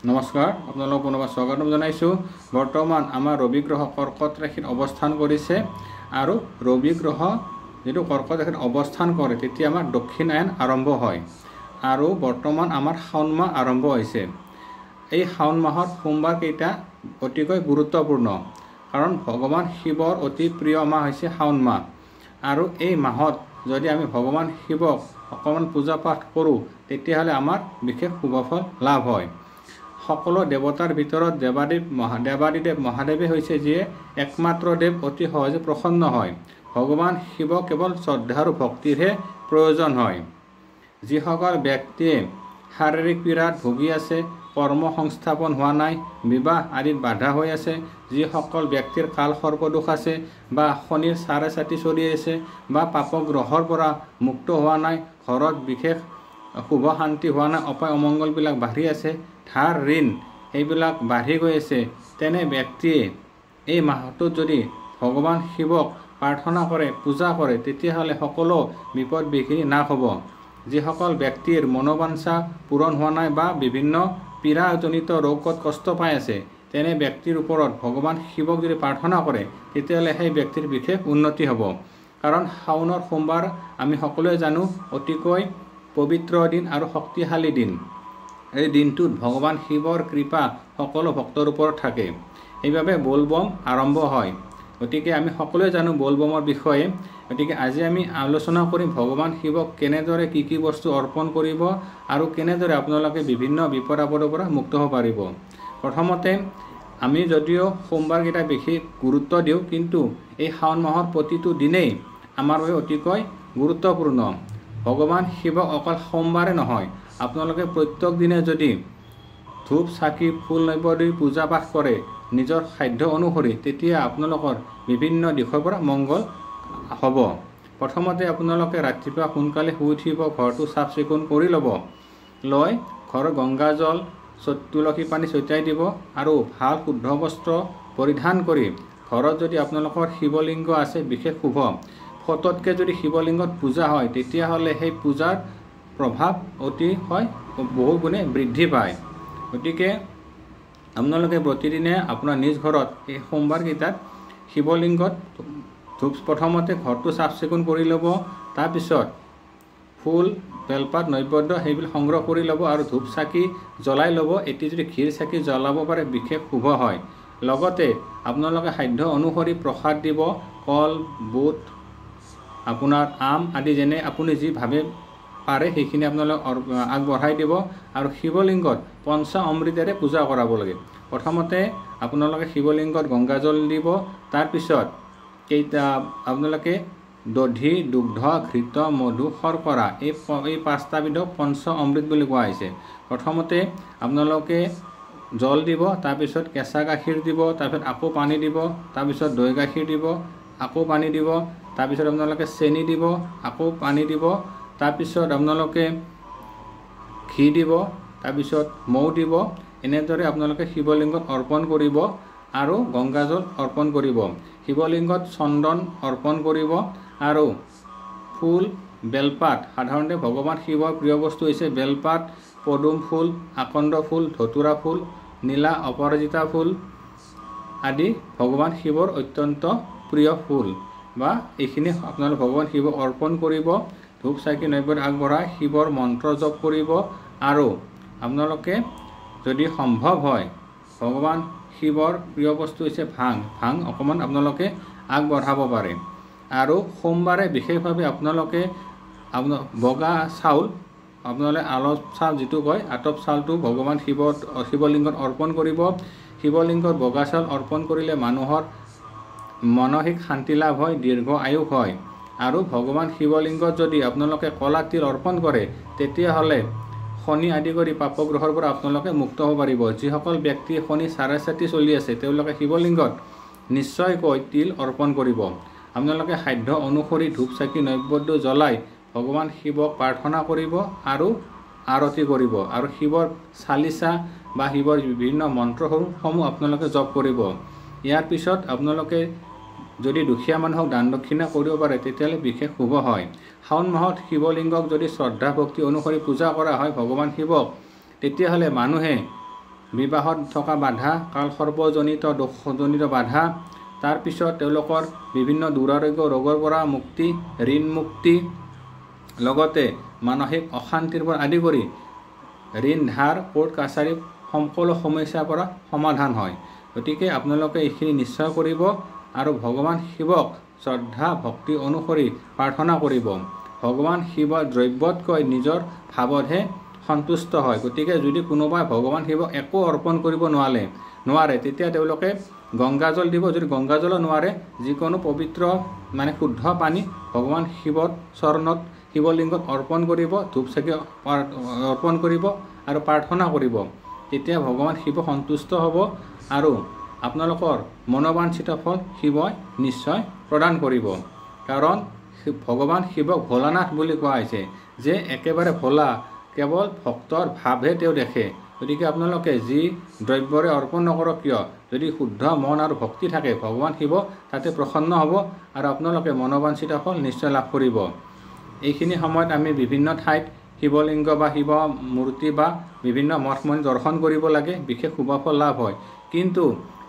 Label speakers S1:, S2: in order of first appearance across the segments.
S1: নমস্কাৰ, আপোনালোকক পুনৰবাৰ স্বাগতম জনাইছোঁ। বৰ্তমান আমাৰ ৰবি গ্ৰহ কৰ্কট ৰাশিত অৱস্থান কৰিছে আৰু ৰবি গ্ৰহ যেটো কৰ্কট ৰাশিত অৱস্থান কৰে তেতিয়া আমাৰ দক্ষিণায়ন আৰম্ভ হয় আৰু বৰ্তমান আমাৰ শাওন মাহ আৰম্ভ হৈছে। এই শাওন মাহৰ সোমবাৰ কেইটা অতিকৈ গুৰুত্বপূৰ্ণ কাৰণ ভগৱান শিৱৰ অতি প্ৰিয় মাহ হৈছে শাওন মাহ আৰু এই মাহত যদি আমি ভগৱান শিৱক অকণমান পূজা পাঠ কৰোঁ তেতিয়াহ'লে আমাৰ বিশেষ শুভফল লাভ হয়। সকলো দেৱতাৰ ভিতৰত দেৱাদিদেৱ মহাদেৱে হৈছে যিয়ে একমাত্ৰ দেৱ অতি সহজে প্ৰসন্ন হয়। ভগৱান শিৱ কেৱল শ্ৰদ্ধা আৰু ভক্তিৰহে প্ৰয়োজন হয়। যিসকল ব্যক্তিয়ে শাৰীৰিক পীড়াত ভুগি আছে, কৰ্ম সংস্থাপন হোৱা নাই, বিবাহ আদিত বাধা হৈ আছে, যিসকল ব্যক্তিৰ কাল সৰ্পদোষ আছে বা শনিৰ চাৰে চাতি চলি আছে বা পাপগ্ৰহৰ পৰা মুক্ত হোৱা নাই, ঘৰত বিশেষ শুভ শান্তি হোৱা নাই, অপায় অমংগলবিলাক বাঢ়ি আছে, ধাৰ ঋণ এইবিলাক বাঢ়ি গৈ আছে, তেনে ব্যক্তিয়ে এই মাহটোত যদি ভগৱান শিৱক প্ৰাৰ্থনা কৰে, পূজা কৰে তেতিয়াহ'লে সকলো বিপদ বিঘিনি নাশ হ'ব। যিসকল ব্যক্তিৰ মনোবাঞ্ছা পূৰণ হোৱা নাই বা বিভিন্ন পীড়াজনিত ৰোগত কষ্ট পাই আছে তেনে ব্যক্তিৰ ওপৰত ভগৱান শিৱক যদি প্ৰাৰ্থনা কৰে তেতিয়াহ'লে সেই ব্যক্তিৰ বিশেষ উন্নতি হ'ব। কাৰণ শাওনৰ সোমবাৰ আমি সকলোৱে জানো অতিকৈ পবিত্ৰ দিন আৰু শক্তিশালী দিন। এই দিনটোত ভগৱান শিৱৰ কৃপা সকলো ভক্তৰ ওপৰত থাকে, সেইবাবে বোলবম আৰম্ভ হয়। গতিকে আমি সকলোৱে জানো বোলবমৰ বিষয়ে। গতিকে আজি আমি আলোচনা কৰিম ভগৱান শিৱক কেনেদৰে কি বস্তু অৰ্পণ কৰিব আৰু কেনেদৰে আপোনালোকে বিভিন্ন বিপদ আপদৰ পৰা মুক্ত হ'ব পাৰিব। প্ৰথমতে আমি যদিও সোমবাৰকেইটা বেছি গুৰুত্ব দিওঁ কিন্তু এই শাওন মাহৰ প্ৰতিটো দিনেই আমাৰ বাবে অতিকৈ গুৰুত্বপূৰ্ণ। ভগৱান শিৱক অকল সোমবাৰে নহয়, আপোনালোকে প্ৰত্যেক দিনে যদি ধূপ চাকি ফুল নৈবেদ্য পূজা পাঠ কৰে নিজৰ সাধ্য অনুসৰি তেতিয়া আপোনালোকৰ বিভিন্ন দিশৰ পৰা মংগল হ'ব। প্ৰথমতে আপোনালোকে ৰাতিপুৱা সোনকালে শুই উঠিব, ঘৰটো চাফ চিকুণ কৰি ল'ব, লৈ ঘৰৰ গংগাজল তুলসী পানী ছটিয়াই দিব আৰু ভাল শুদ্ধ বস্ত্ৰ পৰিধান কৰি ঘৰত যদি আপোনালোকৰ শিৱলিংগ আছে বিশেষ শুভ। ফটোতকৈ যদি শিৱলিংগত পূজা হয় তেতিয়াহ'লে সেই পূজাৰ প্ৰভাৱ অতি হয় বহু গুণে বৃদ্ধি পায়। গতিকে আপোনালোকে প্ৰতিদিনে আপোনাৰ নিজ ঘৰত এই সোমবাৰকেইটাত শিৱলিংগত ধূপ প্ৰথমতে ঘৰটো চাফ চিকুণ কৰি ল'ব, তাৰপিছত ফুল বেলপাত নৈবেদ্য সেইবিলাক সংগ্ৰহ কৰি ল'ব আৰু ধূপ চাকি জ্বলাই ল'ব। এটি যদি ঘিৰ চাকি জ্বলাব পাৰে বিশেষ শুভ হয়। লগতে আপোনালোকে সাধ্য অনুসৰি প্ৰসাদ দিব, কল বুট আপোনাৰ আম আদি যেনে আপুনি যি ভাবে পাৰে সেইখিনি আপোনালোকে আগবঢ়াই দিব আৰু শিৱলিংগত পঞ্চ অমৃতেৰে পূজা কৰাব লাগে। প্ৰথমতে আপোনালোকে শিৱলিংগত গংগাজল দিব, তাৰপিছত আপোনালোকে দধি দুগ্ধ ঘৃত মধু শৰ্কৰা এই পাঁচটা বিধক পঞ্চ অমৃত বুলি কোৱা হৈছে। প্ৰথমতে আপোনালোকে জল দিব, তাৰপিছত কেঁচা গাখীৰ দিব, তাৰপিছত আকৌ পানী দিব, তাৰপিছত দৈ গাখীৰ দিব, আকৌ পানী দিব, তাৰপিছত আপোনালোকে চেনি দিব, আকৌ পানী দিব, তাৰপিছত আপোনালোকে ঘি দিব, তাৰপিছত মৌ দিব। এনেদৰে আপোনালোকে শিৱলিংগত অৰ্পণ কৰিব আৰু গংগাজল অৰ্পণ কৰিব। শিৱলিংগত চন্দন অৰ্পণ কৰিব আৰু ফুল বেলপাত, সাধাৰণতে ভগৱান শিৱৰ প্ৰিয় বস্তু হৈছে বেলপাত, পদুম ফুল, আকন্দ ফুল, ধতুৰা ফুল, নীলা অপৰাজিতা ফুল আদি ভগৱান শিৱৰ অত্যন্ত প্ৰিয় ফুল বা এইখিনি আপোনালোকে ভগৱান শিৱক অৰ্পণ কৰিব। ধূপ চাকি নৈবেদ্য আগবঢ়াই শিৱৰ মন্ত্ৰ জপ কৰিব আৰু আপোনালোকে যদি সম্ভৱ হয় ভগৱান শিৱৰ প্ৰিয় বস্তু হৈছে ভাং অকণমান আপোনালোকে আগবঢ়াব পাৰে। আৰু সোমবাৰে বিশেষভাৱে আপোনালোকে বগা চাউল আপোনালোকে আলপ চাউল যিটো কয় আতপ চাউলটো ভগৱান শিৱলিংগত অৰ্পণ কৰিব। শিৱলিংগত বগা চাউল অৰ্পণ কৰিলে মানুহৰ মানসিক শান্তি লাভ হয়, দীৰ্ঘ আয়ুস হয়। আৰু ভগৱান শিৱলিংগত যদি আপোনালোকে কলা তিল অৰ্পণ কৰে তেতিয়াহ'লে শনি আদি কৰি পাপগ্ৰহৰ পৰা আপোনালোকে মুক্ত হ'ব পাৰিব। যিসকল ব্যক্তি শনি চাৰে চাতি চলি আছে তেওঁলোকে শিৱলিংগত নিশ্চয়কৈ তিল অৰ্পণ কৰিব। আপোনালোকে সাধ্য অনুসৰি ধূপ চাকি নৈবেদ্য জ্বলাই ভগৱান শিৱক প্ৰাৰ্থনা কৰিব আৰু আৰতি কৰিব আৰু শিৱৰ চালিচা বা শিৱৰ বিভিন্ন মন্ত্ৰসমূহ আপোনালোকে জপ কৰিব। ইয়াৰ পিছত আপোনালোকে যদি দুখীয়া মানুহক দান দক্ষিণা কৰিব পাৰে তেতিয়াহ'লে বিশেষ শুভ হয়। শাওন মাহত শিৱলিংগক যদি শ্ৰদ্ধা ভক্তি অনুসৰি পূজা কৰা হয় ভগৱান শিৱক তেতিয়াহ'লে মানুহে বিবাহত থকা বাধা, কালসৰ্পজনিত দোষজনিত বাধা, তাৰপিছত তেওঁলোকৰ বিভিন্ন দুৰাৰোগ্য ৰোগৰ পৰা মুক্তি, ঋণ মুক্তি, লগতে মানসিক অশান্তিৰ পৰা আদি কৰি ঋণ ধাৰ কোৰ্ট কাছাৰী সকলো সমস্যাৰ পৰা সমাধান হয়। গতিকে আপোনালোকে এইখিনি নিশ্চয় কৰিব আৰু ভগৱান শিৱক শ্ৰদ্ধা ভক্তি অনুসৰি প্ৰাৰ্থনা কৰিব। ভগৱান শিৱৰ দ্ৰব্যতকৈ নিজৰ ভাৱতহে সন্তুষ্ট হয়। গতিকে যদি কোনোবাই ভগৱান শিৱক একো অৰ্পণ কৰিব নোৱাৰে তেতিয়া তেওঁলোকে গংগাজল দিব। যদি গংগাজলো নোৱাৰে যিকোনো পবিত্ৰ শুদ্ধ পানী ভগৱান শিৱৰ চৰণত শিৱলিংগত অৰ্পণ কৰিব, ধূপ চাকি অৰ্পণ কৰিব আৰু প্ৰাৰ্থনা কৰিব। তেতিয়া ভগৱান শিৱ সন্তুষ্ট হ'ব আৰু আপোনালোকৰ মনোবাঞ্ছিত ফল শিৱই নিশ্চয় প্ৰদান কৰিব। কাৰণ ভগৱান শিৱক ভোলানাথ বুলি কোৱা হৈছে, যে একেবাৰে ভোলা, কেৱল ভক্তৰ ভাৱহে তেওঁ দেখে। গতিকে আপোনালোকে যি দ্ৰব্যৰে অৰ্পণ নকৰক কিয়, যদি শুদ্ধ মন আৰু ভক্তি থাকে ভগৱান শিৱ তাতে প্ৰসন্ন হ'ব আৰু আপোনালোকে মনোবাঞ্ছিত ফল নিশ্চয় লাভ কৰিব। এইখিনি সময়ত আমি বিভিন্ন ঠাইত শিৱলিংগ বা শিৱ মূৰ্তি বা বিভিন্ন মঠ মন্দিৰ দৰ্শন কৰিব লাগে, বিশেষ শুভফল লাভ হয়। কিন্তু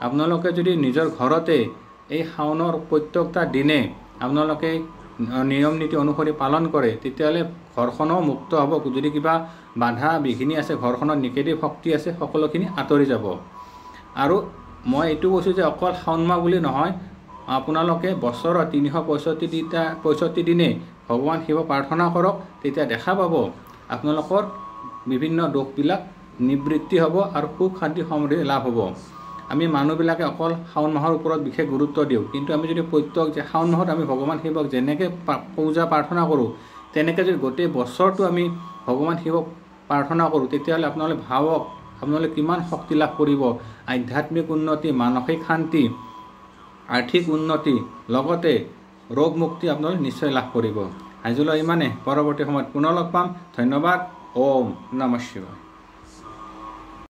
S1: আপোনালোকে যদি নিজৰ ঘৰতে এই শাওনৰ প্ৰত্যেকটা দিনে আপোনালোকে নিয়ম নীতি অনুসৰি পালন কৰে তেতিয়াহ'লে ঘৰখনো মুক্ত হ'ব। যদি কিবা বাধা বিঘিনি আছে, ঘৰখনত নিগেটিভ শক্তি আছে, সকলোখিনি আঁতৰি যাব। আৰু মই এইটো কৈছোঁ যে অকল শাওণ মাহ বুলি নহয়, আপোনালোকে বছৰত 365 দিনে ভগৱান শিৱক প্ৰাৰ্থনা কৰক, তেতিয়া দেখা পাব আপোনালোকৰ বিভিন্ন দোষবিলাক নিবৃত্তি হ'ব আৰু সুখ শান্তি সমৃদ্ধি লাভ হ'ব। আমি মানুহবিলাকে অকল শাওণ মাহৰ ওপৰত বিশেষ গুৰুত্ব দিওঁ, কিন্তু আমি যদি প্ৰত্যেক যে শাওণ মাহত আমি ভগৱান শিৱক যেনেকৈ পূজা প্ৰাৰ্থনা কৰোঁ তেনেকৈ যদি গোটেই বছৰটো আমি ভগৱান শিৱক প্ৰাৰ্থনা কৰোঁ তেতিয়াহ'লে আপোনালোকে ভাবক আপোনালোকে কিমান শক্তি লাভ কৰিব, আধ্যাত্মিক উন্নতি, মানসিক শান্তি, আৰ্থিক উন্নতি, লগতে ৰোগ মুক্তি আপোনালোকে নিশ্চয় লাভ কৰিব। আজিলৈ ইমানে, পৰৱৰ্তী সময়ত পুনৰ লগ পাম। ধন্যবাদ। ওম নমঃ শিৱায়।